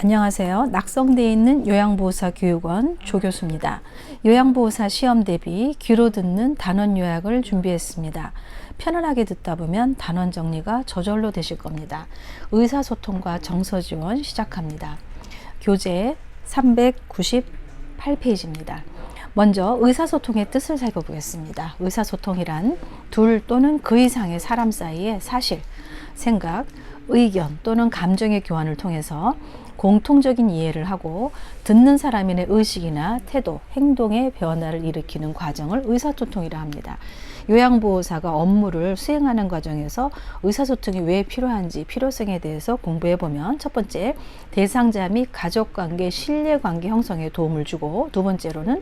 안녕하세요. 낙성대에 있는 요양보호사 교육원 조교수입니다. 요양보호사 시험 대비 귀로 듣는 단원 요약을 준비했습니다. 편안하게 듣다 보면 단원 정리가 저절로 되실 겁니다. 의사소통과 정서지원 시작합니다. 교재 398페이지입니다. 먼저 의사소통의 뜻을 살펴보겠습니다. 의사소통이란 둘 또는 그 이상의 사람 사이의 사실, 생각, 의견 또는 감정의 교환을 통해서 공통적인 이해를 하고 듣는 사람의 의식이나 태도, 행동의 변화를 일으키는 과정을 의사소통이라 합니다. 요양보호사가 업무를 수행하는 과정에서 의사소통이 왜 필요한지 필요성에 대해서 공부해보면 첫 번째, 대상자 및 가족관계, 신뢰관계 형성에 도움을 주고 두 번째로는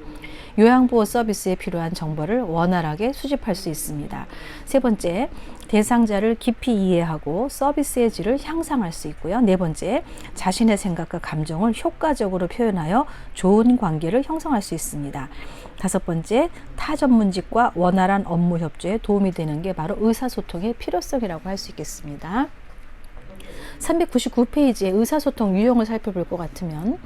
요양보호 서비스에 필요한 정보를 원활하게 수집할 수 있습니다. 세 번째, 대상자를 깊이 이해하고 서비스의 질을 향상할 수 있고요. 네 번째, 자신의 생각과 감정을 효과적으로 표현하여 좋은 관계를 형성할 수 있습니다. 다섯 번째, 타 전문직과 원활한 업무 협조에 도움이 되는 게 바로 의사소통의 필요성이라고 할 수 있겠습니다. 399페이지의 의사소통 유형을 살펴볼 것 같으면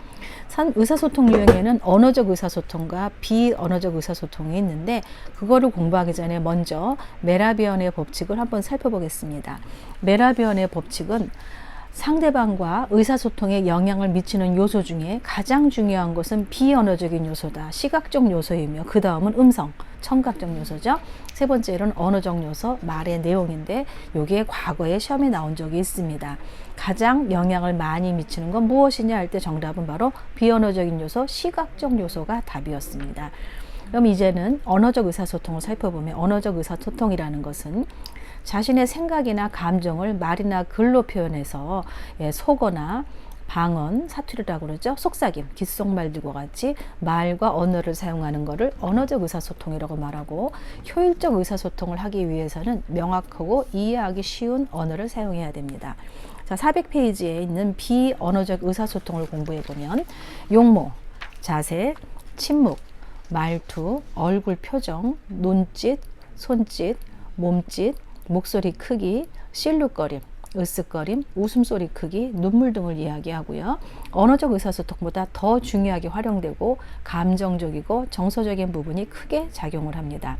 의사소통 유형에는 언어적 의사소통과 비언어적 의사소통이 있는데 그거를 공부하기 전에 먼저 메라비언의 법칙을 한번 살펴보겠습니다. 메라비언의 법칙은 상대방과 의사소통에 영향을 미치는 요소 중에 가장 중요한 것은 비언어적인 요소다. 시각적 요소이며 그 다음은 음성, 청각적 요소죠. 세 번째로는 언어적 요소, 말의 내용인데 여기에 과거에 시험에 나온 적이 있습니다. 가장 영향을 많이 미치는 건 무엇이냐 할 때 정답은 바로 비언어적인 요소, 시각적 요소가 답이었습니다. 그럼 이제는 언어적 의사소통을 살펴보면 언어적 의사소통이라는 것은 자신의 생각이나 감정을 말이나 글로 표현해서 속어나 방언, 사투리라고 그러죠. 속삭임, 귓속말들과 같이 말과 언어를 사용하는 것을 언어적 의사소통이라고 말하고 효율적 의사소통을 하기 위해서는 명확하고 이해하기 쉬운 언어를 사용해야 됩니다. 자, 400페이지에 있는 비언어적 의사소통을 공부해보면 용모, 자세, 침묵, 말투, 얼굴 표정, 눈짓, 손짓, 몸짓, 목소리 크기, 실룩거림, 으쓱거림, 웃음소리 크기, 눈물 등을 이야기하고요. 언어적 의사소통보다 더 중요하게 활용되고 감정적이고 정서적인 부분이 크게 작용을 합니다.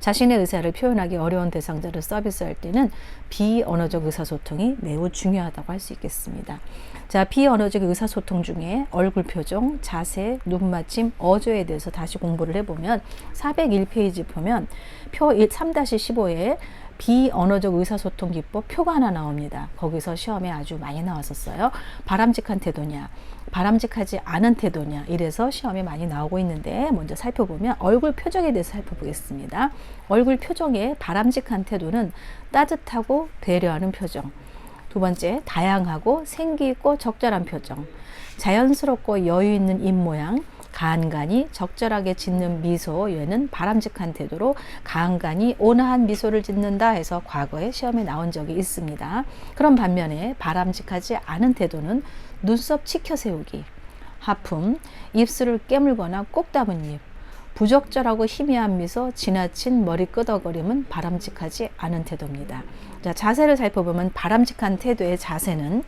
자신의 의사를 표현하기 어려운 대상자를 서비스할 때는 비언어적 의사소통이 매우 중요하다고 할 수 있겠습니다. 자, 비언어적 의사소통 중에 얼굴 표정, 자세, 눈맞춤, 어조에 대해서 다시 공부를 해보면 401페이지 보면 표 3-15에 비언어적 의사소통 기법 표가 하나 나옵니다. 거기서 시험에 아주 많이 나왔었어요. 바람직한 태도냐, 바람직하지 않은 태도냐, 이래서 시험에 많이 나오고 있는데 먼저 살펴보면 얼굴 표정에 대해서 살펴보겠습니다. 얼굴 표정의 바람직한 태도는 따뜻하고 배려하는 표정. 두 번째, 다양하고 생기 있고 적절한 표정. 자연스럽고 여유 있는 입모양. 간간히 적절하게 짓는 미소, 얘는 바람직한 태도로 간간히 온화한 미소를 짓는다 해서 과거에 시험에 나온 적이 있습니다. 그런 반면에 바람직하지 않은 태도는 눈썹 치켜 세우기, 하품, 입술을 깨물거나 꼭 담은 입, 부적절하고 희미한 미소, 지나친 머리 끄덕거림은 바람직하지 않은 태도입니다. 자, 자세를 살펴보면 바람직한 태도의 자세는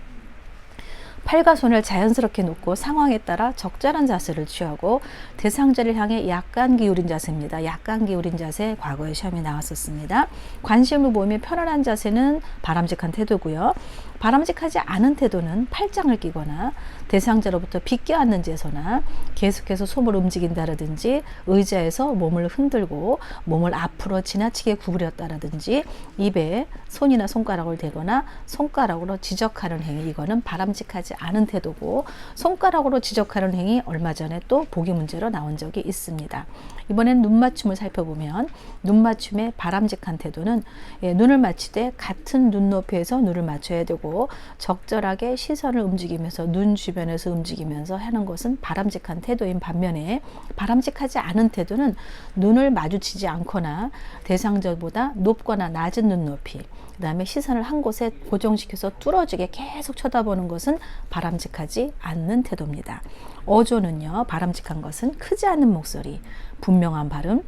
팔과 손을 자연스럽게 놓고 상황에 따라 적절한 자세를 취하고 대상자를 향해 약간 기울인 자세입니다. 약간 기울인 자세 과거에 시험에 나왔었습니다. 관심을 보이며 편안한 자세는 바람직한 태도고요. 바람직하지 않은 태도는 팔짱을 끼거나 대상자로부터 빗겨안는 제소나 계속해서 손을 움직인다라든지 의자에서 몸을 흔들고 몸을 앞으로 지나치게 구부렸다라든지 입에 손이나 손가락을 대거나 손가락으로 지적하는 행위, 이거는 바람직하지 않은 태도고 손가락으로 지적하는 행위 얼마 전에 또 보기 문제로 나온 적이 있습니다. 이번엔 눈맞춤을 살펴보면 눈맞춤의 바람직한 태도는 눈을 맞추되 같은 눈높이에서 눈을 맞춰야 되고 적절하게 시선을 움직이면서 눈 주변에서 움직이면서 하는 것은 바람직한 태도인 반면에 바람직하지 않은 태도는 눈을 마주치지 않거나 대상자보다 높거나 낮은 눈높이, 그 다음에 시선을 한 곳에 고정시켜서 뚫어지게 계속 쳐다보는 것은 바람직하지 않는 태도입니다. 어조는요, 바람직한 것은 크지 않은 목소리, 분명한 발음,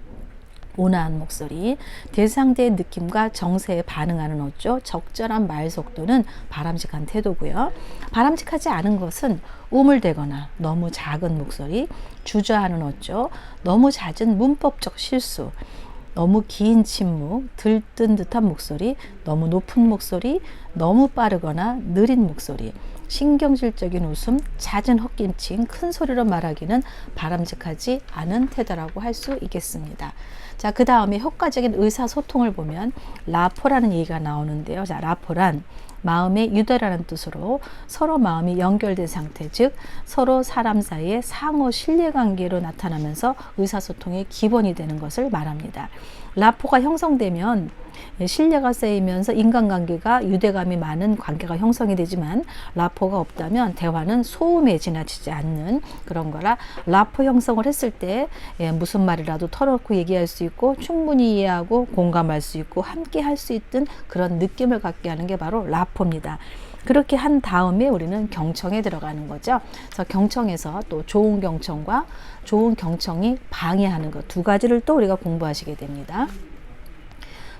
온화한 목소리, 대상대의 느낌과 정세에 반응하는 어조, 적절한 말 속도는 바람직한 태도고요. 바람직하지 않은 것은 우물대거나 너무 작은 목소리, 주저하는 어조, 너무 잦은 문법적 실수, 너무 긴 침묵, 들뜬 듯한 목소리, 너무 높은 목소리, 너무 빠르거나 느린 목소리, 신경질적인 웃음, 잦은 헛기침, 큰 소리로 말하기는 바람직하지 않은 태도라고 할 수 있겠습니다. 자, 그 다음에 효과적인 의사소통을 보면 라포라는 얘기가 나오는데요. 자, 라포란 마음의 유대라는 뜻으로 서로 마음이 연결된 상태, 즉 서로 사람 사이의 상호 신뢰관계로 나타나면서 의사소통의 기본이 되는 것을 말합니다. 라포가 형성되면 신뢰가 쌓이면서 인간관계가 유대감이 많은 관계가 형성이 되지만, 라포가 없다면 대화는 소음에 지나치지 않는 그런 거라, 라포 형성을 했을 때 무슨 말이라도 털어놓고 얘기할 수 있고 충분히 이해하고 공감할 수 있고 함께 할 수 있던 그런 느낌을 갖게 하는 게 바로 라포입니다. 그렇게 한 다음에 우리는 경청에 들어가는 거죠. 그래서 경청에서 또 좋은 경청과 좋은 경청이 방해하는 것, 두 가지를 또 우리가 공부하시게 됩니다.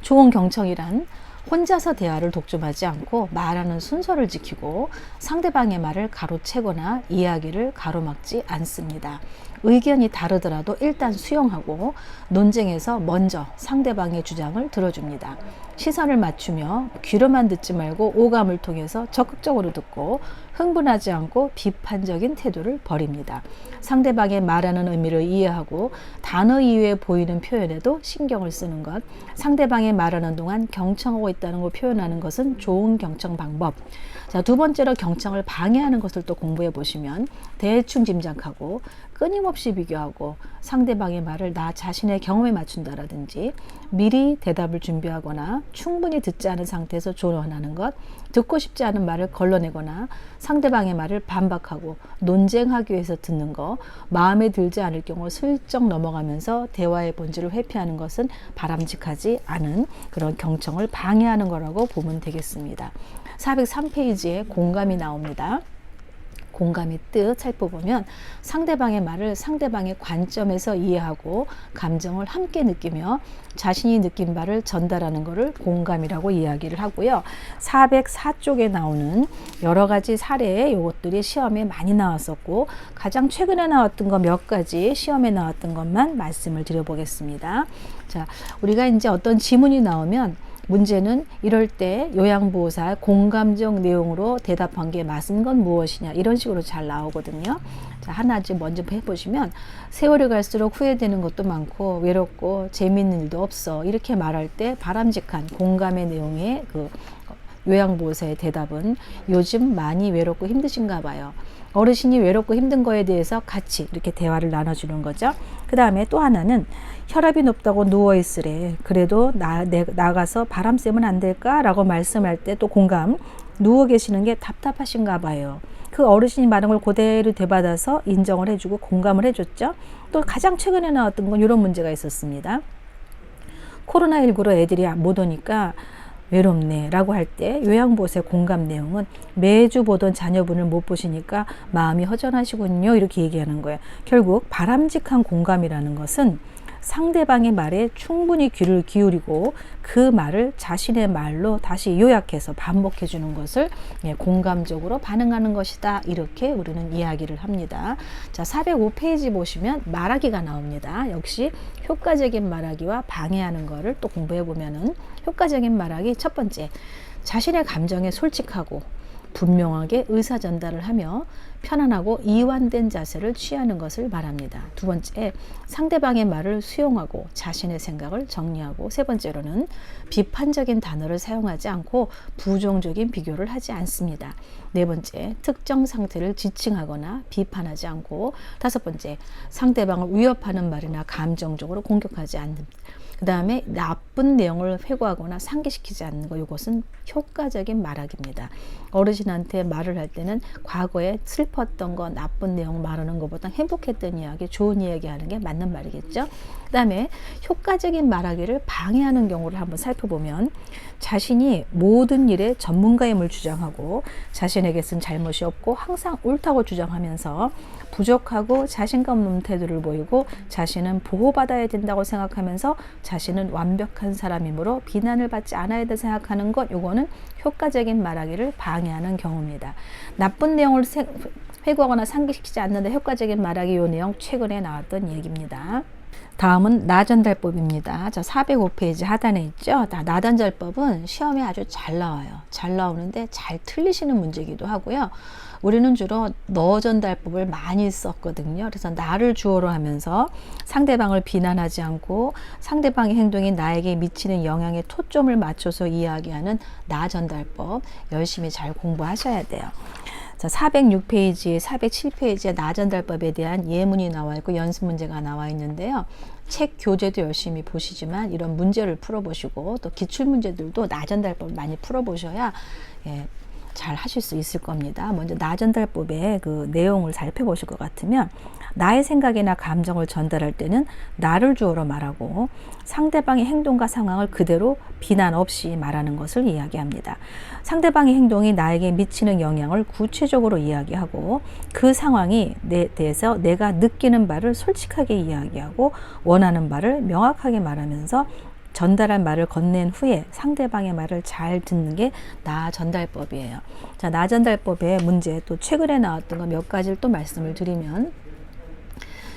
좋은 경청이란 혼자서 대화를 독점하지 않고 말하는 순서를 지키고 상대방의 말을 가로채거나 이야기를 가로막지 않습니다. 의견이 다르더라도 일단 수용하고 논쟁에서 먼저 상대방의 주장을 들어줍니다. 시선을 맞추며 귀로만 듣지 말고 오감을 통해서 적극적으로 듣고 흥분하지 않고 비판적인 태도를 버립니다. 상대방의 말하는 의미를 이해하고 단어 이외에 보이는 표현에도 신경을 쓰는 것, 상대방의 말하는 동안 경청하고 있다는 걸 표현하는 것은 좋은 경청 방법. 자, 두 번째로 경청을 방해하는 것을 또 공부해 보시면 대충 짐작하고 끊임없이 비교하고 상대방의 말을 나 자신의 경험에 맞춘다라든지 미리 대답을 준비하거나 충분히 듣지 않은 상태에서 조언하는 것, 듣고 싶지 않은 말을 걸러내거나 상대방의 말을 반박하고 논쟁하기 위해서 듣는 것, 마음에 들지 않을 경우 슬쩍 넘어가면서 대화의 본질을 회피하는 것은 바람직하지 않은 그런 경청을 방해하는 거라고 보면 되겠습니다. 403페이지에 공감이 나옵니다. 공감의 뜻 살펴보면 상대방의 말을 상대방의 관점에서 이해하고 감정을 함께 느끼며 자신이 느낀 바를 전달하는 것을 공감이라고 이야기를 하고요. 404쪽에 나오는 여러 가지 사례, 이것들이 시험에 많이 나왔었고 가장 최근에 나왔던 거 몇 가지 시험에 나왔던 것만 말씀을 드려보겠습니다. 자, 우리가 이제 어떤 지문이 나오면 문제는 이럴 때 요양보호사 공감적 내용으로 대답한 게 맞은 건 무엇이냐, 이런 식으로 잘 나오거든요. 자, 하나 좀 먼저 해보시면 세월이 갈수록 후회되는 것도 많고 외롭고 재미있는 일도 없어, 이렇게 말할 때 바람직한 공감의 내용의 그 요양보호사의 대답은 요즘 많이 외롭고 힘드신가 봐요. 어르신이 외롭고 힘든 거에 대해서 같이 이렇게 대화를 나눠주는 거죠. 그 다음에 또 하나는 혈압이 높다고 누워있으래. 그래도 나가서 바람 쐬면 안 될까? 라고 말씀할 때 또 공감. 누워 계시는 게 답답하신가 봐요. 그 어르신이 말한 걸 그대로 되받아서 인정을 해주고 공감을 해줬죠. 또 가장 최근에 나왔던 건 이런 문제가 있었습니다. 코로나19로 애들이 못 오니까 외롭네 라고 할 때 요양보호사의 공감 내용은 매주 보던 자녀분을 못 보시니까 마음이 허전하시군요, 이렇게 얘기하는 거예요. 결국 바람직한 공감이라는 것은 상대방의 말에 충분히 귀를 기울이고 그 말을 자신의 말로 다시 요약해서 반복해 주는 것을 공감적으로 반응하는 것이다, 이렇게 우리는 이야기를 합니다. 자, 405페이지 보시면 말하기가 나옵니다. 역시 효과적인 말하기와 방해하는 것을 또 공부해 보면은 효과적인 말하기, 첫 번째, 자신의 감정에 솔직하고 분명하게 의사 전달을 하며 편안하고 이완된 자세를 취하는 것을 말합니다. 두 번째, 상대방의 말을 수용하고 자신의 생각을 정리하고, 세 번째로는 비판적인 단어를 사용하지 않고 부정적인 비교를 하지 않습니다. 네 번째, 특정 상태를 지칭하거나 비판하지 않고, 다섯 번째, 상대방을 위협하는 말이나 감정적으로 공격하지 않는, 그 다음에 나쁜 내용을 회고하거나 상기시키지 않는 것, 이것은 효과적인 말하기입니다. 어르신한테 말을 할 때는 과거에 슬펐던 거, 나쁜 내용 말하는 것보다 행복했던 이야기, 좋은 이야기 하는 게 맞는 말이겠죠. 그 다음에 효과적인 말하기를 방해하는 경우를 한번 살펴보면, 자신이 모든 일에 전문가임을 주장하고 자신에게선 잘못이 없고 항상 옳다고 주장하면서 부족하고 자신감 없는 태도를 보이고 자신은 보호받아야 된다고 생각하면서 자신은 완벽한 사람이므로 비난을 받지 않아야 돼 생각하는 것, 요거는 효과적인 말하기를 방해하는 경우입니다. 나쁜 내용을 회고하거나 상기시키지 않는데 효과적인 말하기, 요 내용 최근에 나왔던 얘기입니다. 다음은 나전달법입니다. 저 405페이지 하단에 있죠. 나전달법은 시험에 아주 잘 나와요. 잘 나오는데 잘 틀리시는 문제이기도 하고요. 우리는 주로 너전달법을 많이 썼거든요. 그래서 나를 주어로 하면서 상대방을 비난하지 않고 상대방의 행동이 나에게 미치는 영향에 초점을 맞춰서 이야기하는 나전달법 열심히 잘 공부하셔야 돼요. 자, 406페이지, 407페이지에 나전달법에 대한 예문이 나와 있고 연습 문제가 나와 있는데요. 책 교재도 열심히 보시지만 이런 문제를 풀어보시고 또 기출문제들도 나전달법 많이 풀어보셔야 잘 하실 수 있을 겁니다. 먼저 나전달법의 그 내용을 살펴보실 것 같으면 나의 생각이나 감정을 전달할 때는 나를 주어로 말하고 상대방의 행동과 상황을 그대로 비난 없이 말하는 것을 이야기합니다. 상대방의 행동이 나에게 미치는 영향을 구체적으로 이야기하고 그 상황이 대해서 내가 느끼는 바를 솔직하게 이야기하고 원하는 바를 명확하게 말하면서 전달한 말을 건넨 후에 상대방의 말을 잘 듣는 게 나전달법이에요. 자, 나전달법의 문제 또 최근에 나왔던 거 몇 가지를 또 말씀을 드리면,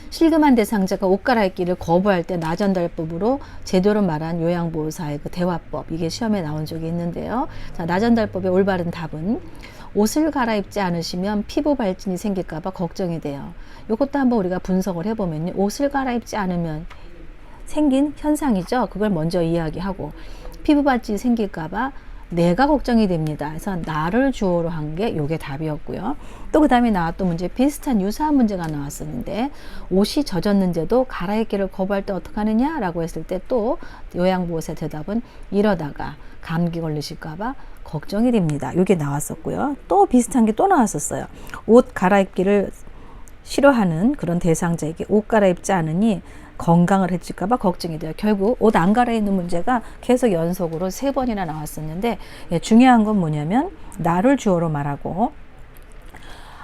실금한 대상자가 옷 갈아입기를 거부할 때 나전달법으로 제대로 말한 요양보호사의 그 대화법, 이게 시험에 나온 적이 있는데요. 자, 나전달법의 올바른 답은 옷을 갈아입지 않으시면 피부 발진이 생길까봐 걱정이 돼요. 이것도 한번 우리가 분석을 해보면요. 옷을 갈아입지 않으면 생긴 현상이죠. 그걸 먼저 이야기하고 피부 발진이 생길까봐 내가 걱정이 됩니다. 그래서 나를 주어로 한 게 요게 답이었고요. 또 그 다음에 나왔던 문제 비슷한 유사한 문제가 나왔었는데 옷이 젖었는데도 갈아입기를 거부할 때 어떡하느냐 라고 했을 때 또 요양보호사의 대답은 이러다가 감기 걸리실까봐 걱정이 됩니다. 요게 나왔었고요. 또 비슷한 게 또 나왔었어요. 옷 갈아입기를 싫어하는 그런 대상자에게 옷 갈아입지 않으니 건강을 해칠까봐 걱정이 돼요. 결국 옷 안 갈아입는 문제가 계속 연속으로 3번이나 나왔었는데 중요한 건 뭐냐면 나를 주어로 말하고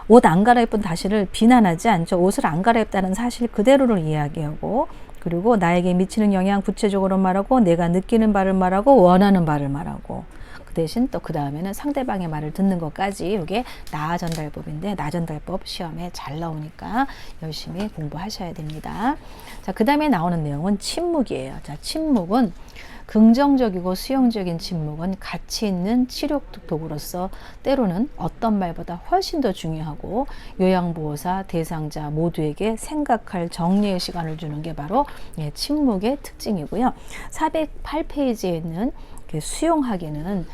옷 안 갈아입은 다시를 비난하지 않죠. 옷을 안 갈아입다는 사실 그대로를 이야기하고 그리고 나에게 미치는 영향 구체적으로 말하고 내가 느끼는 바를 말하고 원하는 바를 말하고 그 대신 또 그 다음에는 상대방의 말을 듣는 것까지 이게 나전달법인데 나전달법 시험에 잘 나오니까 열심히 공부하셔야 됩니다. 자, 그 다음에 나오는 내용은 침묵이에요. 자, 침묵은 긍정적이고 수용적인 침묵은 가치 있는 치료 도구로서 때로는 어떤 말보다 훨씬 더 중요하고 요양보호사, 대상자 모두에게 생각할 정리의 시간을 주는 게 바로 침묵의 특징이고요. 408페이지에 있는 수용하기는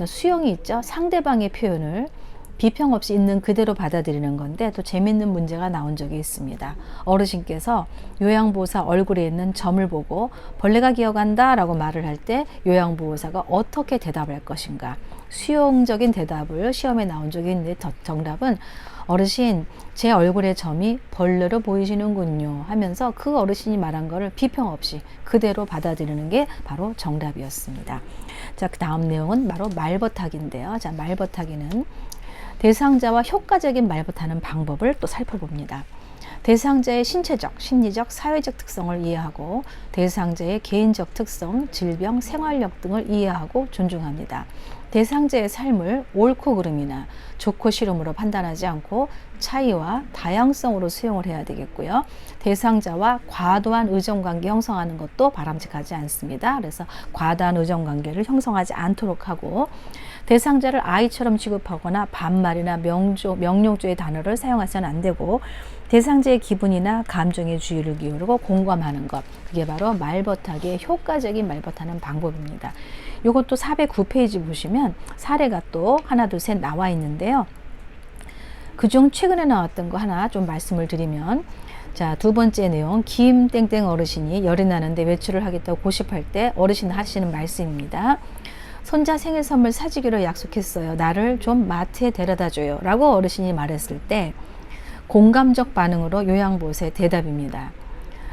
수용이 있죠. 상대방의 표현을 비평 없이 있는 그대로 받아들이는 건데 또 재밌는 문제가 나온 적이 있습니다. 어르신께서 요양보호사 얼굴에 있는 점을 보고 벌레가 기어간다 라고 말을 할 때 요양보호사가 어떻게 대답할 것인가. 수용적인 대답을 시험에 나온 적이 있는데 정답은 어르신 제 얼굴에 점이 벌레로 보이시는군요 하면서 그 어르신이 말한 거를 비평 없이 그대로 받아들이는 게 바로 정답이었습니다. 자, 그 다음 내용은 바로 말버타기인데요. 자, 말버타기는 대상자와 효과적인 말버타는 방법을 또 살펴봅니다. 대상자의 신체적, 심리적, 사회적 특성을 이해하고 대상자의 개인적 특성, 질병, 생활력 등을 이해하고 존중합니다. 대상자의 삶을 옳고 그름이나 좋고 싫음으로 판단하지 않고 차이와 다양성으로 수용을 해야 되겠고요. 대상자와 과도한 의존관계 형성하는 것도 바람직하지 않습니다. 그래서 과다한 의존관계를 형성하지 않도록 하고 대상자를 아이처럼 취급하거나 반말이나 명령조의 단어를 사용하서는 안 되고 대상자의 기분이나 감정에 주의를 기울이고 공감하는 것, 그게 바로 말버타기의 효과적인 말버타는 방법입니다. 이것도 409페이지 보시면 사례가 또 하나 둘 셋 나와 있는데요. 그중 최근에 나왔던 거 하나 좀 말씀을 드리면, 자, 두 번째 내용, 김땡땡 어르신이 열이 나는데 외출을 하겠다고 고집할 때 어르신 하시는 말씀입니다. 손자 생일 선물 사주기로 약속했어요. 나를 좀 마트에 데려다 줘요 라고 어르신이 말했을 때 공감적 반응으로 요양보호사의 대답입니다.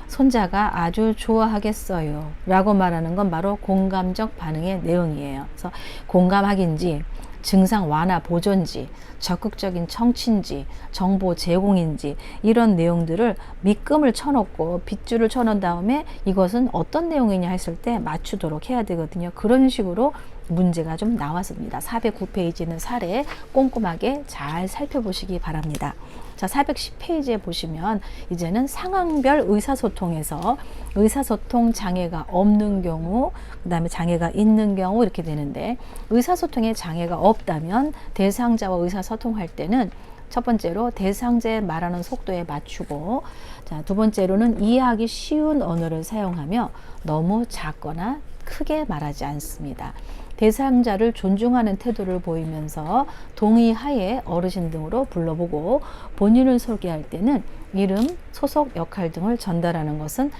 손자가 아주 좋아하겠어요 라고 말하는 건 바로 공감적 반응의 내용이에요. 그래서 공감하기인지 증상 완화 보존지, 적극적인 청취인지, 정보 제공인지 이런 내용들을 밑금을 쳐놓고 빗줄을 쳐놓은 다음에 이것은 어떤 내용이냐 했을 때 맞추도록 해야 되거든요. 그런 식으로 문제가 좀 나왔습니다. 409페이지는 사례 꼼꼼하게 잘 살펴보시기 바랍니다. 자, 410페이지에 보시면 이제는 상황별 의사소통에서 의사소통 장애가 없는 경우, 그 다음에 장애가 있는 경우 이렇게 되는데, 의사소통에 장애가 없다면 대상자와 의사소통할 때는 첫 번째로 대상자의 말하는 속도에 맞추고, 자, 두 번째로는 이해하기 쉬운 언어를 사용하며 너무 작거나 크게 말하지 않습니다. 대상자를 존중하는 태도를 보이면서 동의하에 어르신 등으로 불러보고, 본인을 소개할 때는 이름, 소속, 역할 등을 전달하는 것은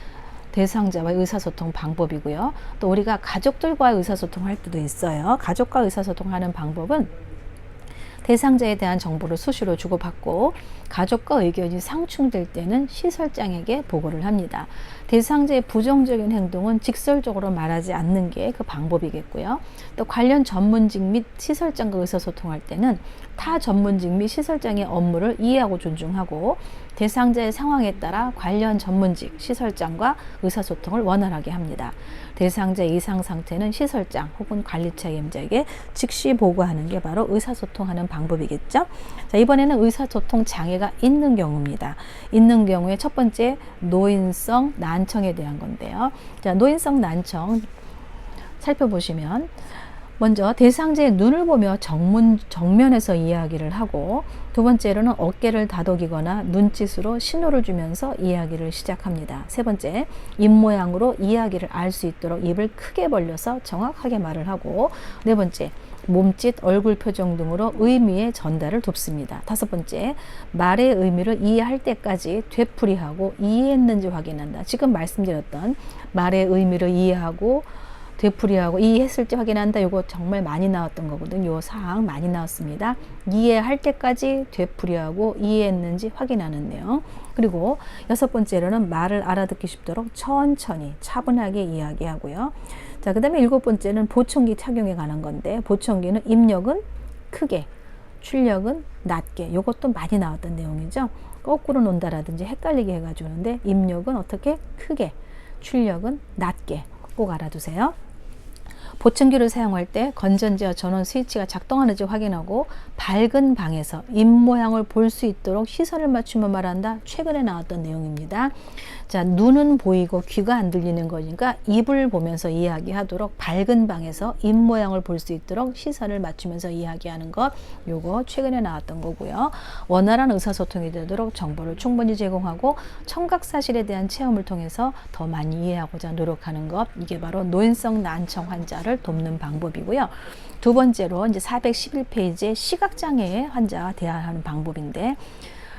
대상자와의 의사소통 방법이고요. 또 우리가 가족들과의 의사소통할 때도 있어요. 가족과 의사소통하는 방법은 대상자에 대한 정보를 수시로 주고받고, 가족과 의견이 상충될 때는 시설장에게 보고를 합니다. 대상자의 부정적인 행동은 직설적으로 말하지 않는 게 그 방법이겠고요. 또 관련 전문직 및 시설장과 의사소통할 때는 타 전문직 및 시설장의 업무를 이해하고 존중하고, 대상자의 상황에 따라 관련 전문직, 시설장과 의사소통을 원활하게 합니다. 대상자의 이상 상태는 시설장 혹은 관리 책임자에게 즉시 보고하는 게 바로 의사소통하는 방법이겠죠. 자, 이번에는 의사소통 장애가 있는 경우입니다. 있는 경우에 첫 번째, 노인성 난청에 대한 건데요. 자, 노인성 난청 살펴보시면 먼저 대상자의 눈을 보며 정면에서 이야기를 하고, 두 번째로는 어깨를 다독이거나 눈짓으로 신호를 주면서 이야기를 시작합니다. 세 번째, 입모양으로 이야기를 알 수 있도록 입을 크게 벌려서 정확하게 말을 하고, 네 번째, 몸짓, 얼굴 표정 등으로 의미의 전달을 돕습니다. 다섯 번째, 말의 의미를 이해할 때까지 되풀이하고 이해했는지 확인한다. 지금 말씀드렸던 말의 의미를 이해하고 되풀이하고 이해했을지 확인한다. 이거 정말 많이 나왔던 거거든요. 요 사항 많이 나왔습니다. 이해할 때까지 되풀이하고 이해했는지 확인하는 내용. 그리고 여섯 번째로는 말을 알아듣기 쉽도록 천천히 차분하게 이야기하고요. 자, 그 다음에 일곱 번째는 보청기 착용에 관한 건데, 보청기는 입력은 크게, 출력은 낮게. 이것도 많이 나왔던 내용이죠. 거꾸로 논다라든지 헷갈리게 해가지고는데, 입력은 어떻게 크게, 출력은 낮게 꼭 알아두세요. 보청기를 사용할 때 건전지와 전원 스위치가 작동하는지 확인하고, 밝은 방에서 입모양을 볼 수 있도록 시선을 맞추며 말한다. 최근에 나왔던 내용입니다. 자, 눈은 보이고 귀가 안 들리는 거니까 입을 보면서 이야기하도록 밝은 방에서 입모양을 볼 수 있도록 시선을 맞추면서 이야기하는 것, 요거 최근에 나왔던 거고요. 원활한 의사소통이 되도록 정보를 충분히 제공하고 청각사실에 대한 체험을 통해서 더 많이 이해하고자 노력하는 것, 이게 바로 노인성 난청 환자를 돕는 방법이고요. 두 번째로 이제 411페이지에 시각장애 환자와 대화하는 방법인데,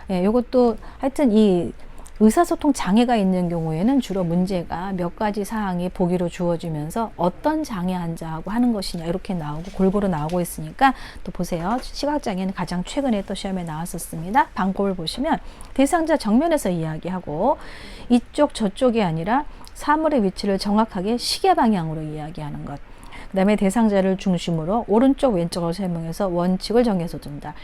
이것도 하여튼 이 의사소통 장애가 있는 경우에는 주로 문제가 몇 가지 사항이 보기로 주어지면서 어떤 장애 환자하고 하는 것이냐 이렇게 나오고 골고루 나오고 있으니까 또 보세요. 시각장애는 가장 최근에 또 시험에 나왔었습니다. 방법을 보시면 대상자 정면에서 이야기하고, 이쪽 저쪽이 아니라 사물의 위치를 정확하게 시계 방향으로 이야기하는 것, 그 다음에 대상자를 중심으로 오른쪽 왼쪽으로 설명해서 원칙을 정해서 둔다.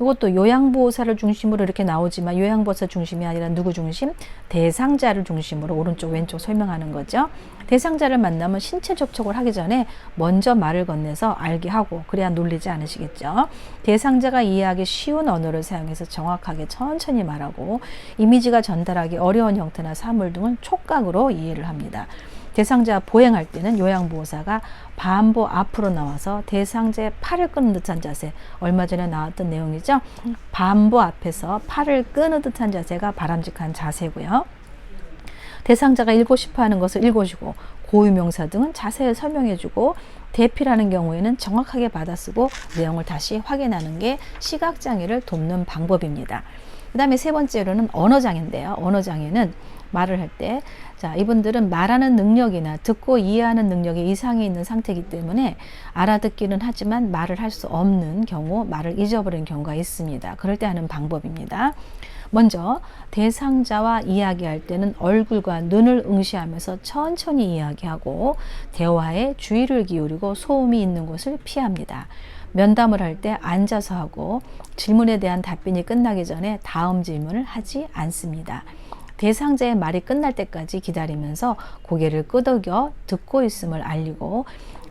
이것도 요양보호사를 중심으로 이렇게 나오지만 요양보호사 중심이 아니라 누구 중심? 대상자를 중심으로 오른쪽 왼쪽 설명하는 거죠. 대상자를 만나면 신체 접촉을 하기 전에 먼저 말을 건네서 알게 하고, 그래야 놀리지 않으시겠죠. 대상자가 이해하기 쉬운 언어를 사용해서 정확하게 천천히 말하고, 이미지가 전달하기 어려운 형태나 사물 등은 촉각으로 이해를 합니다. 대상자 보행할 때는 요양보호사가 반보 앞으로 나와서 대상자의 팔을 끄는 듯한 자세, 얼마 전에 나왔던 내용이죠. 반보 앞에서 팔을 끄는 듯한 자세가 바람직한 자세고요. 대상자가 읽고 싶어 하는 것을 읽어주고, 고유명사 등은 자세히 설명해주고, 대피라는 경우에는 정확하게 받아쓰고 내용을 다시 확인하는 게 시각장애를 돕는 방법입니다. 그 다음에 세 번째로는 언어장애인데요. 언어장애는 말을 할 때, 자, 이분들은 말하는 능력이나 듣고 이해하는 능력이 이상이 있는 상태이기 때문에 알아듣기는 하지만 말을 할 수 없는 경우, 말을 잊어버리는 경우가 있습니다. 그럴 때 하는 방법입니다. 먼저 대상자와 이야기할 때는 얼굴과 눈을 응시하면서 천천히 이야기하고, 대화에 주의를 기울이고 소음이 있는 곳을 피합니다. 면담을 할 때 앉아서 하고 질문에 대한 답변이 끝나기 전에 다음 질문을 하지 않습니다. 대상자의 말이 끝날 때까지 기다리면서 고개를 끄덕여 듣고 있음을 알리고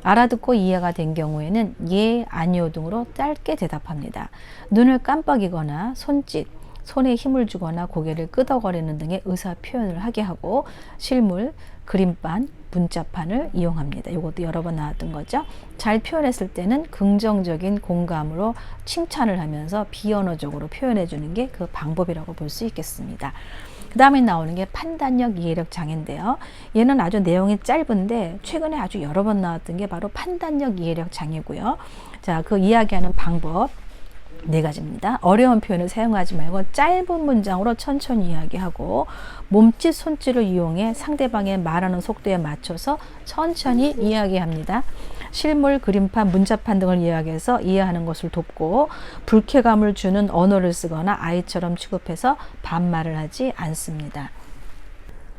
알아듣고 이해가 된 경우에는 예, 아니요 등으로 짧게 대답합니다. 눈을 깜빡이거나 손에 힘을 주거나 고개를 끄덕거리는 등의 의사 표현을 하게 하고 실물, 그림판, 문자판을 이용합니다. 이것도 여러 번 나왔던 거죠. 잘 표현했을 때는 긍정적인 공감으로 칭찬을 하면서 비언어적으로 표현해 주는 게 그 방법이라고 볼 수 있겠습니다. 그 다음에 나오는 게 판단력 이해력 장애인데요. 얘는 아주 내용이 짧은데 최근에 아주 여러 번 나왔던 게 바로 판단력 이해력 장애고요. 자, 그 이야기하는 방법 4가지입니다. 어려운 표현을 사용하지 말고 짧은 문장으로 천천히 이야기하고 몸짓, 손짓을 이용해 상대방의 말하는 속도에 맞춰서 천천히 이야기합니다. 실물, 그림판, 문자판 등을 이야기해서 이해하는 것을 돕고 불쾌감을 주는 언어를 쓰거나 아이처럼 취급해서 반말을 하지 않습니다.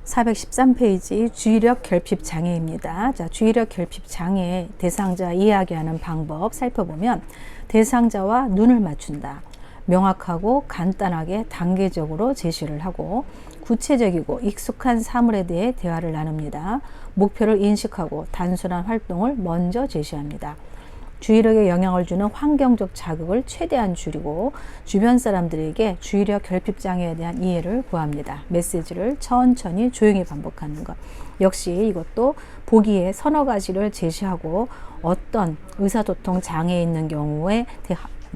413페이지 주의력 결핍 장애입니다. 자, 주의력 결핍 장애 대상자 이야기하는 방법 살펴보면 대상자와 눈을 맞춘다. 명확하고 간단하게 단계적으로 제시를 하고 구체적이고 익숙한 사물에 대해 대화를 나눕니다. 목표를 인식하고 단순한 활동을 먼저 제시합니다. 주의력에 영향을 주는 환경적 자극을 최대한 줄이고 주변 사람들에게 주의력 결핍 장애에 대한 이해를 구합니다. 메시지를 천천히 조용히 반복하는 것. 역시 이것도 보기에 서너 가지를 제시하고 어떤 의사소통 장애에 있는 경우에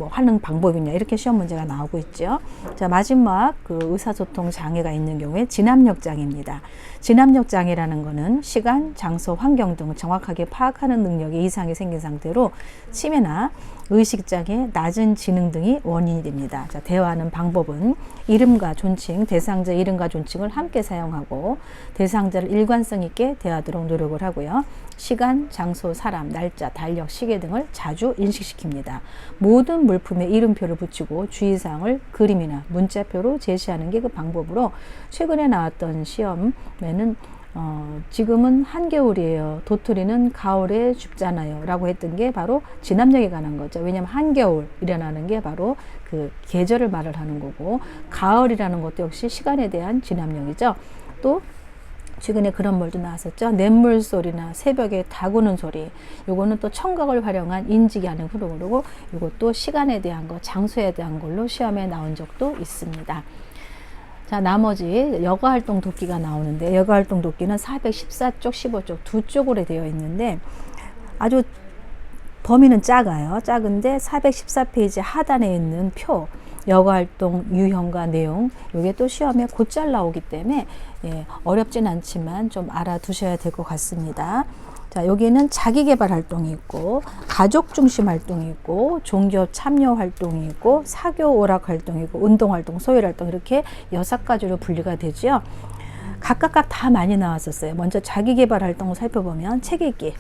하는 방법이냐 이렇게 시험 문제가 나오고 있죠. 자, 마지막 그 의사소통 장애가 있는 경우에 진압력 장애입니다. 진압력 장애라는 것은 시간, 장소, 환경 등을 정확하게 파악하는 능력에 이상이 생긴 상태로 치매나 의식장애, 낮은 지능 등이 원인이 됩니다. 자, 대화하는 방법은 이름과 존칭, 대상자 이름과 존칭을 함께 사용하고 대상자를 일관성 있게 대하도록 노력을 하고요. 시간, 장소, 사람, 날짜, 달력, 시계 등을 자주 인식시킵니다. 모든 물품에 이름표를 붙이고 주의사항을 그림이나 문자표로 제시하는 게 그 방법으로 최근에 나왔던 시험에는 지금은 한겨울이에요. 도토리는 가을에 춥잖아요. 라고 했던 게 바로 진압력에 관한 거죠. 왜냐하면 한겨울이라는 게 바로 그 계절을 말을 하는 거고 가을이라는 것도 역시 시간에 대한 진압력이죠. 또 최근에 그런 말도 나왔었죠. 냇물 소리나 새벽에 닭 우는 소리. 요거는 또 청각을 활용한 인지기 하는 흐름으로 이것도 시간에 대한 거, 장소에 대한 걸로 시험에 나온 적도 있습니다. 자, 나머지 여가활동 돕기가 나오는데 여가활동 돕기는 414쪽, 15쪽 두 쪽으로 되어 있는데 아주 범위는 작아요. 작은데 414페이지 하단에 있는 표 여가활동 유형과 내용 이게 또 시험에 곧잘 나오기 때문에 어렵진 않지만 좀 알아두셔야 될 것 같습니다. 자, 여기는 자기개발 활동이 있고 가족 중심 활동이 있고 종교 참여 활동이 있고 사교 오락 활동이 있고 운동 활동, 소일 활동 이렇게 6가지로 분리가 되죠. 각각 다 많이 나왔었어요. 먼저 자기개발 활동을 살펴보면 책 읽기,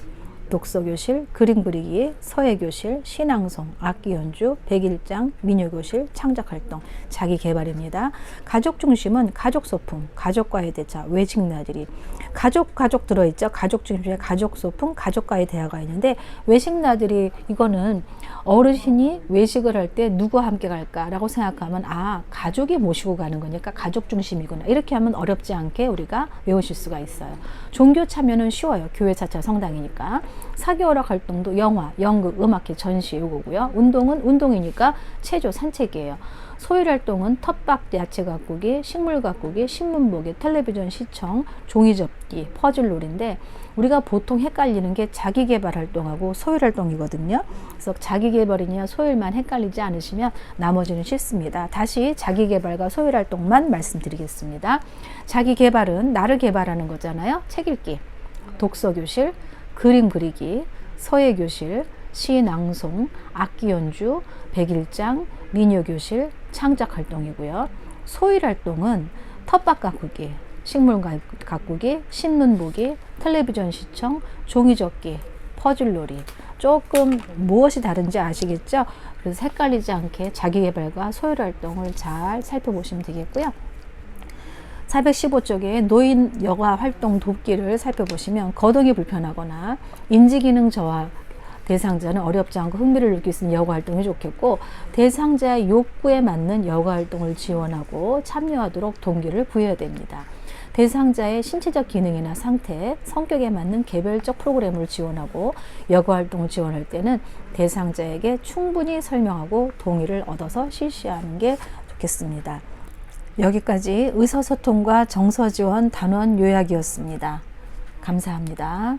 독서교실, 그림 그리기, 서예교실, 신앙송, 악기 연주, 백일장, 민요교실, 창작활동, 자기개발입니다. 가족 중심은 가족소품, 가족과의 대화, 외식 나들이. 가족 들어있죠. 가족 중심의 가족소품, 가족과의 대화가 있는데 외식 나들이 이거는 어르신이 외식을 할 때 누구와 함께 갈까라고 생각하면 가족이 모시고 가는 거니까 가족 중심이구나. 이렇게 하면 어렵지 않게 우리가 외우실 수가 있어요. 종교 참여는 쉬워요. 교회 차차 성당이니까. 사교오락 활동도 영화, 연극, 음악회, 전시 이거고요. 운동은 운동이니까 체조, 산책이에요. 소일 활동은 텃밭, 야채 가꾸기, 식물 가꾸기, 신문 보기, 텔레비전 시청, 종이 접기, 퍼즐놀이인데 우리가 보통 헷갈리는 게 자기개발 활동하고 소일 활동이거든요. 그래서 자기개발이냐 소일만 헷갈리지 않으시면 나머지는 쉽습니다. 다시 자기개발과 소일 활동만 말씀드리겠습니다. 자기개발은 나를 개발하는 거잖아요. 책 읽기, 독서교실, 그림 그리기, 서예교실, 시낭송, 악기 연주, 백일장, 민요교실, 창작활동이고요. 소일활동은 텃밭 가꾸기, 식물 가꾸기, 신문 보기, 텔레비전 시청, 종이 접기, 퍼즐놀이. 조금 무엇이 다른지 아시겠죠? 그래서 헷갈리지 않게 자기개발과 소일활동을 잘 살펴보시면 되겠고요. 415쪽에 노인 여가 활동 돕기를 살펴보시면 거동이 불편하거나 인지기능 저하 대상자는 어렵지 않고 흥미를 느낄 수 있는 여가 활동이 좋겠고, 대상자의 욕구에 맞는 여가 활동을 지원하고 참여하도록 동기를 부여해야 됩니다. 대상자의 신체적 기능이나 상태, 성격에 맞는 개별적 프로그램을 지원하고 여가 활동을 지원할 때는 대상자에게 충분히 설명하고 동의를 얻어서 실시하는 게 좋겠습니다. 여기까지 의사소통과 정서지원 단원 요약이었습니다. 감사합니다.